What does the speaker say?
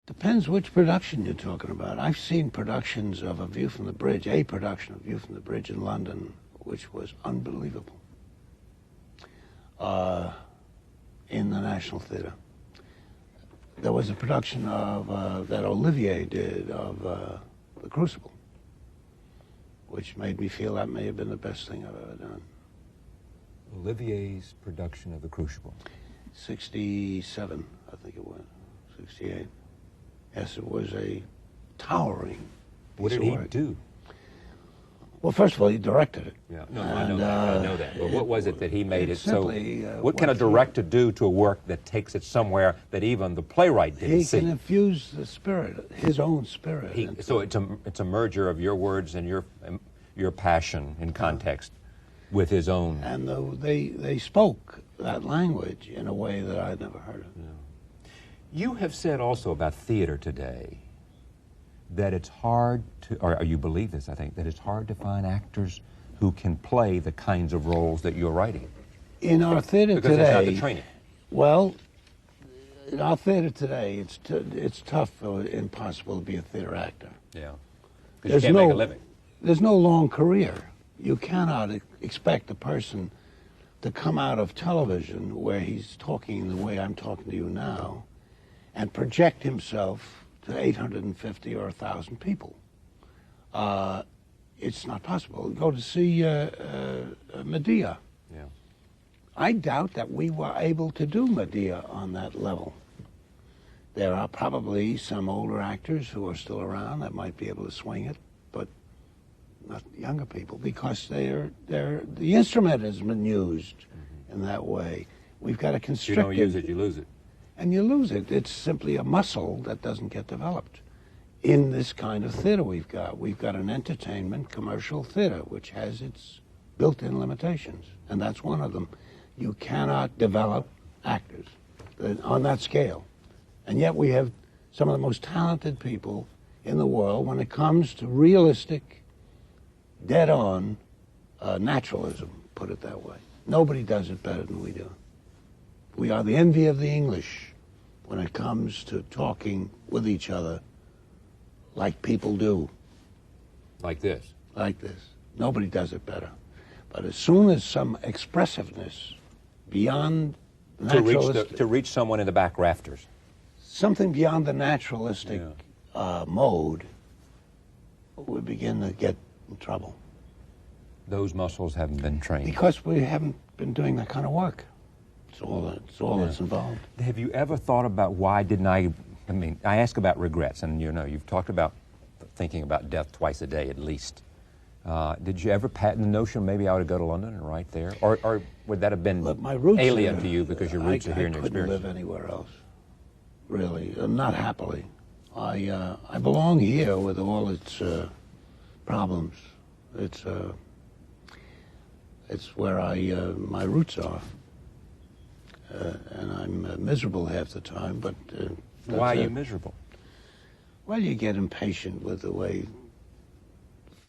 Depends which production you're talking about. I've seen productions of A View from the Bridge, a production of View from the Bridge in London, which was unbelievable, in the National Theatre. There was a production of that Olivier did of The Crucible, which made me feel that may have been the best thing I've ever done. Olivier's production of The Crucible. 67, I think it was, 68. Yes, it was a towering What piece did of he work. do? Well, first of all, he directed it. Yeah, no, I know that. I know that. But what was it that he made it simply, so? What can a director do to a work that takes it somewhere that even the playwright didn't see? He can infuse the spirit, his own spirit. So it's a merger of your words and your passion in context with his own. And they spoke that language in a way that I'd never heard of. Yeah. You have said also about theater today that it's hard to, or you believe this, I think, that it's hard to find actors who can play the kinds of roles that you're writing. In our theater because today, that's not the training. Well, in our theater today, it's tough or impossible to be a theater actor. Yeah, because you can't make a living. There's no long career. You cannot expect a person to come out of television where he's talking the way I'm talking to you now and project himself to 850 or 1,000 people. It's not possible. Go to see Medea. Yeah. I doubt that we were able to do Medea on that level. There are probably some older actors who are still around that might be able to swing it, but not younger people, because the instrument has been used in that way. We've got a constricted... If you don't use it, you lose it. And you lose it. It's simply a muscle that doesn't get developed. In this kind of theater we've got an entertainment commercial theater, which has its built-in limitations, and that's one of them. You cannot develop actors on that scale. And yet we have some of the most talented people in the world when it comes to realistic, dead-on naturalism, put it that way. Nobody does it better than we do. We are the envy of the English when it comes to talking with each other like people do. Like this? Like this. Nobody does it better. But as soon as some expressiveness beyond naturalistic... To reach someone in the back rafters. Something beyond the naturalistic mode, we begin to get in trouble. Those muscles haven't been trained. Because we haven't been doing that kind of work. It's all that's involved. Have you ever thought about why didn't I mean, I ask about regrets, and you know, you've talked about thinking about death twice a day at least. Did you ever patent the notion maybe I ought to go to London and write there? Or would that have been alien to you because your roots are here in your experience? I couldn't live anywhere else, really, not happily. I belong here with all its problems. It's where my roots are. And I'm miserable half the time, but... Why are you miserable? Well, you get impatient with the way